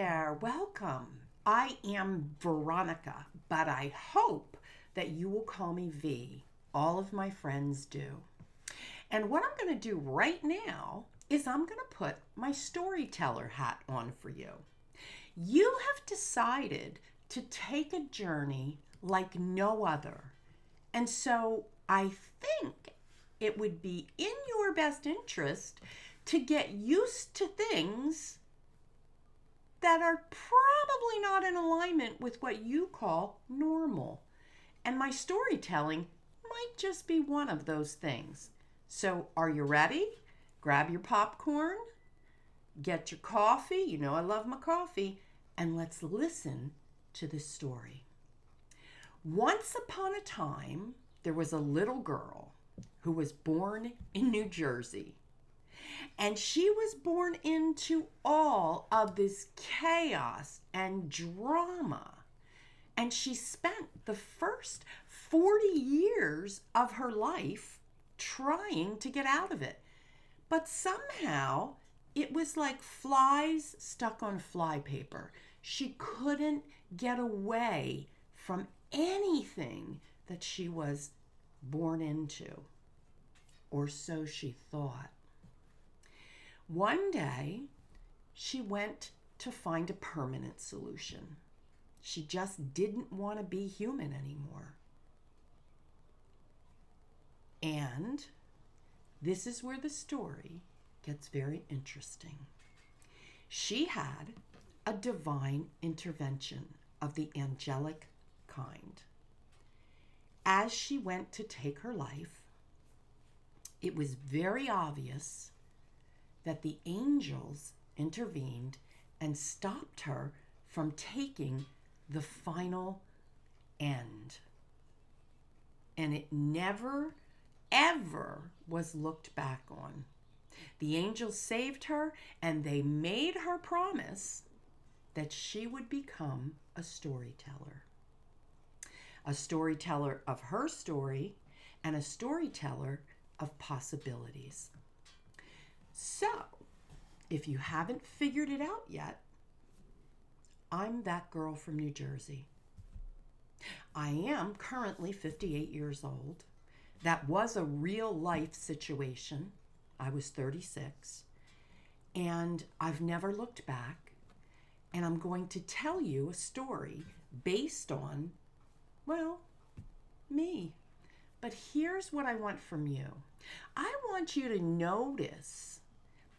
there. Welcome. I am Veronica, but I hope that you will call me V. All of my friends do. And what I'm going to do right now is I'm going to put my storyteller hat on for you. You have decided to take a journey like no other. And so I think it would be in your best interest to get used to things that are probably not in alignment with what you call normal. And my storytelling might just be one of those things. So, are you ready? Grab your popcorn, get your coffee. You know I love my coffee. And let's listen to this story. Once upon a time, there was a little girl who was born in New Jersey. And she was born into all of this chaos and drama. And she spent the first 40 years of her life trying to get out of it. But somehow it was like flies stuck on flypaper. She couldn't get away from anything that she was born into, or so she thought. One day, she went to find a permanent solution. She just didn't want to be human anymore. And this is where the story gets very interesting. She had a divine intervention of the angelic kind. As she went to take her life, it was very obvious that the angels intervened and stopped her from taking the final end. And it never, ever was looked back on. The angels saved her, and they made her promise that she would become a storyteller. A storyteller of her story and a storyteller of possibilities. So, if you haven't figured it out yet, I'm that girl from New Jersey. I am currently 58 years old. That was a real life situation. I was 36. And I've never looked back. And I'm going to tell you a story based on, well, me. But here's what I want from you. I want you to notice,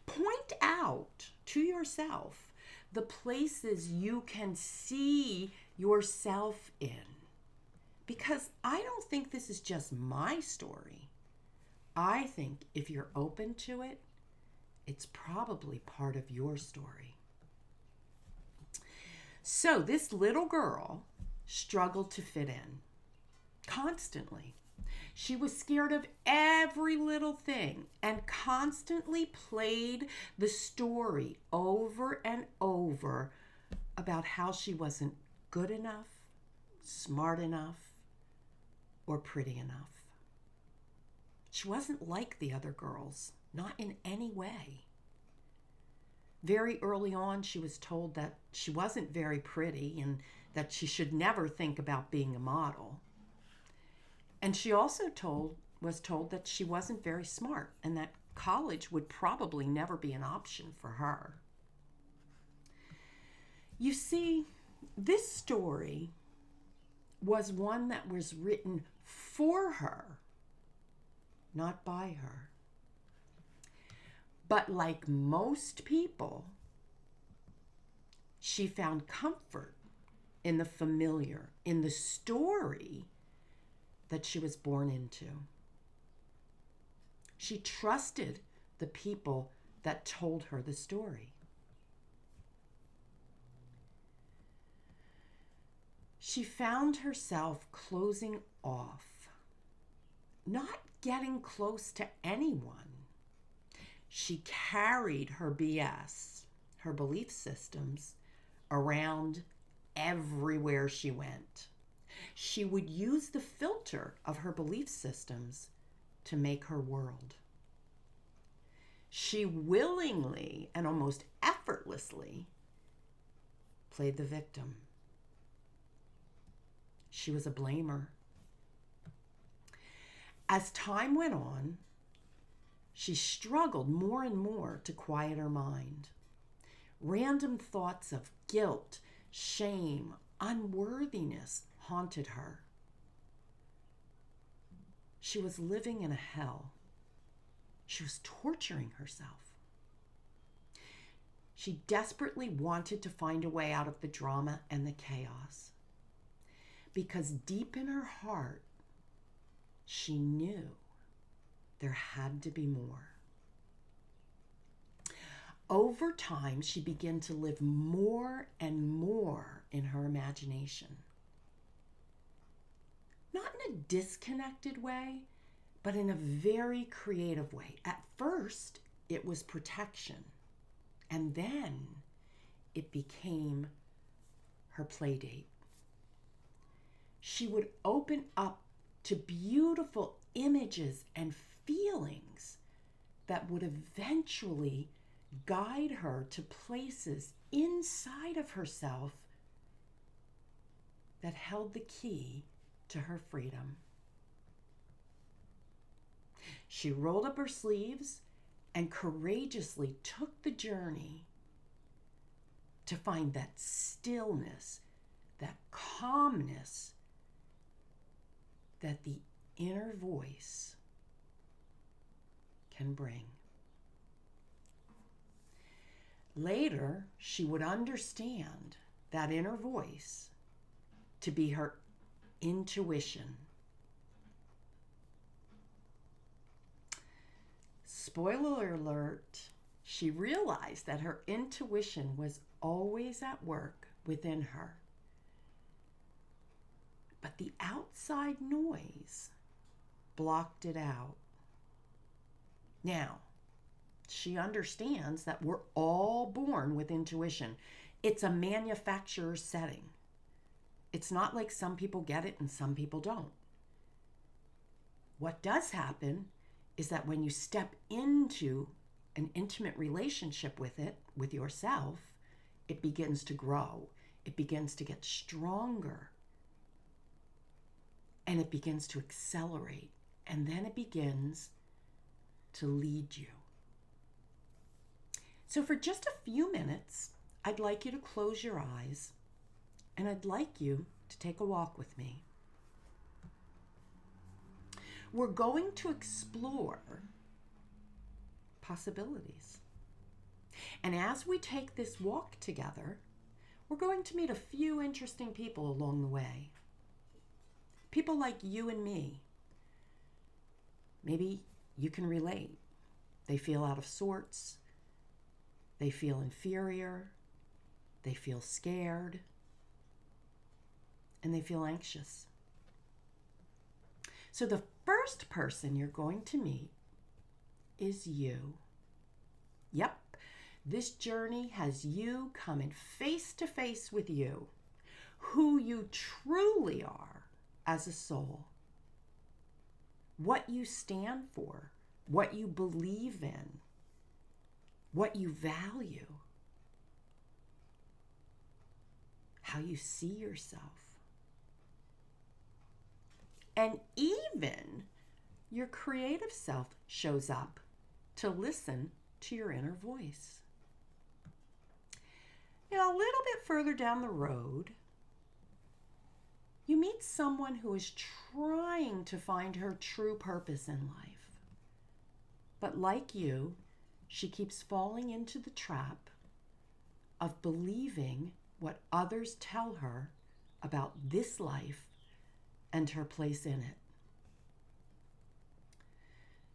point out to yourself the places you can see yourself in. Because I don't think this is just my story. I think if you're open to it, it's probably part of your story. So this little girl struggled to fit in constantly. She was scared of every little thing and constantly played the story over and over about how she wasn't good enough, smart enough, or pretty enough. She wasn't like the other girls, not in any way. Very early on, she was told that she wasn't very pretty and that she should never think about being a model. And she also was told that she wasn't very smart and that college would probably never be an option for her. You see, this story was one that was written for her, not by her. But like most people, she found comfort in the familiar, in the story that she was born into. She trusted the people that told her the story. She found herself closing off, not getting close to anyone. She carried her BS, her belief systems, around everywhere she went. She would use the filter of her belief systems to make her world. She willingly and almost effortlessly played the victim. She was a blamer. As time went on, she struggled more and more to quiet her mind. Random thoughts of guilt, shame, unworthiness haunted her. She was living in a hell. She was torturing herself. She desperately wanted to find a way out of the drama and the chaos, because deep in her heart, she knew there had to be more. Over time, she began to live more and more in her imagination. Not in a disconnected way, but in a very creative way. At first, it was protection, and then it became her play date. She would open up to beautiful images and feelings that would eventually guide her to places inside of herself that held the key to her freedom. She rolled up her sleeves and courageously took the journey to find that stillness, that calmness that the inner voice can bring. Later, she would understand that inner voice to be her intuition. Spoiler alert, she realized that her intuition was always at work within her. But the outside noise blocked it out. Now, she understands that we're all born with intuition. It's a manufacturer's setting. It's not like some people get it and some people don't. What does happen is that when you step into an intimate relationship with it, with yourself, it begins to grow. It begins to get stronger. And it begins to accelerate. And then it begins to lead you. So for just a few minutes, I'd like you to close your eyes, and I'd like you to take a walk with me. We're going to explore possibilities. And as we take this walk together, we're going to meet a few interesting people along the way. People like you and me. Maybe you can relate. They feel out of sorts. They feel inferior. They feel scared. And they feel anxious. So the first person you're going to meet is you. Yep, this journey has you coming face to face with you, who you truly are as a soul, what you stand for, what you believe in, what you value, how you see yourself, and even your creative self shows up to listen to your inner voice. Now, a little bit further down the road, you meet someone who is trying to find her true purpose in life. But like you, she keeps falling into the trap of believing what others tell her about this life and her place in it.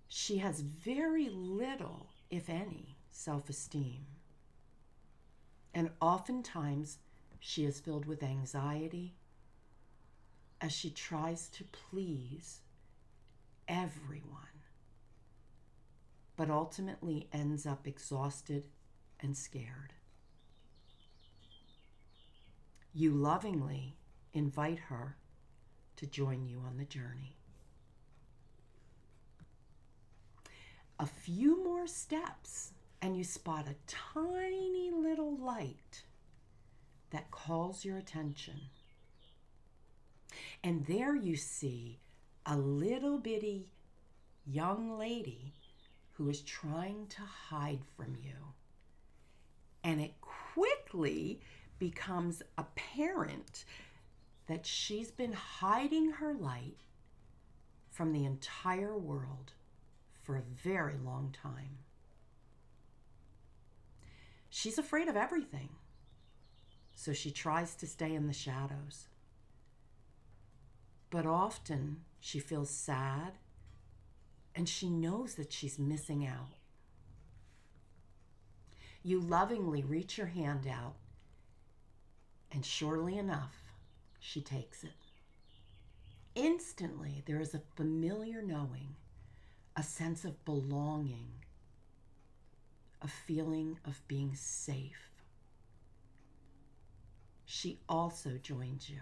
She has very little, if any, self-esteem. And oftentimes she is filled with anxiety as she tries to please everyone, but ultimately ends up exhausted and scared. You lovingly invite her to join you on the journey. A few more steps and you spot a tiny little light that calls your attention. And there you see a little bitty young lady who is trying to hide from you. And it quickly becomes apparent that she's been hiding her light from the entire world for a very long time. She's afraid of everything, so she tries to stay in the shadows. But often she feels sad and she knows that she's missing out. You lovingly reach your hand out, and surely enough, she takes it. Instantly, there is a familiar knowing, a sense of belonging, a feeling of being safe. She also joins you.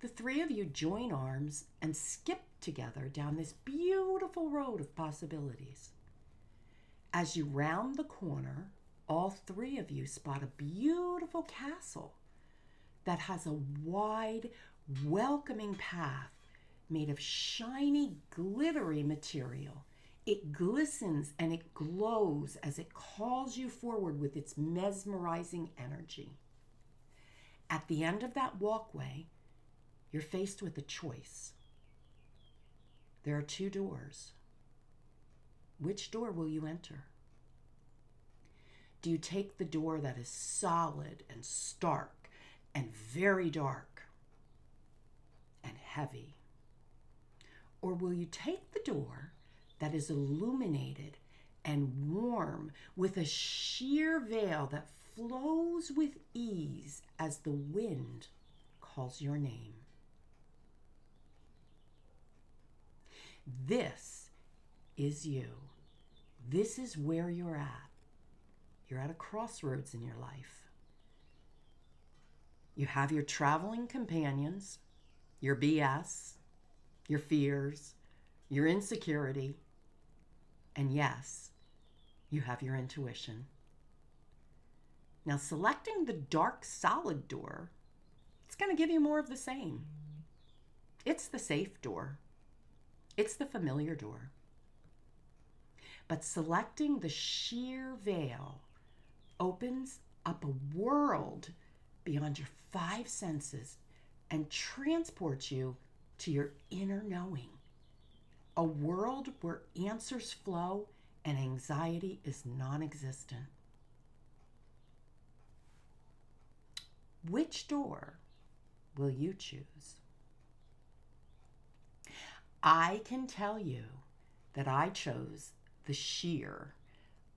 The three of you join arms and skip together down this beautiful road of possibilities. As you round the corner, all three of you spot a beautiful castle that has a wide, welcoming path made of shiny, glittery material. It glistens and it glows as it calls you forward with its mesmerizing energy. At the end of that walkway, you're faced with a choice. There are two doors. Which door will you enter? Do you take the door that is solid and stark and very dark and heavy? Or will you take the door that is illuminated and warm with a sheer veil that flows with ease as the wind calls your name? This is you. This is where you're at. You're at a crossroads in your life. You have your traveling companions, your BS, your fears, your insecurity, and yes, you have your intuition. Now, selecting the dark, solid door, it's going to give you more of the same. It's the safe door. It's the familiar door. But selecting the sheer veil opens up a world beyond your five senses and transports you to your inner knowing. A world where answers flow and anxiety is non-existent. Which door will you choose? I can tell you that I chose the sheer,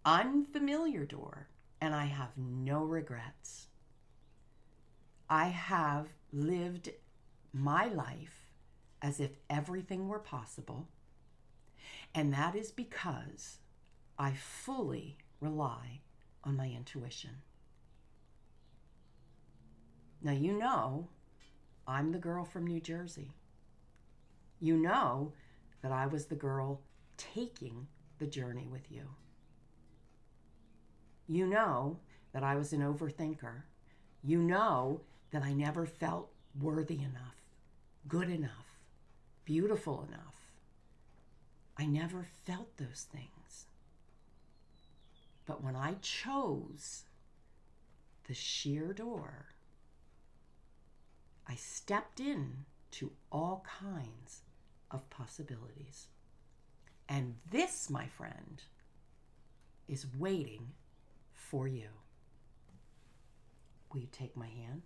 unfamiliar door, and I have no regrets. I have lived my life as if everything were possible, and that is because I fully rely on my intuition. Now, you know, I'm the girl from New Jersey. You know that I was the girl taking the journey with you. You know that I was an overthinker. You know that I never felt worthy enough, good enough, beautiful enough. I never felt those things. But when I chose the sheer door, I stepped in to all kinds of possibilities. And this, my friend, is waiting for you. Will you take my hand?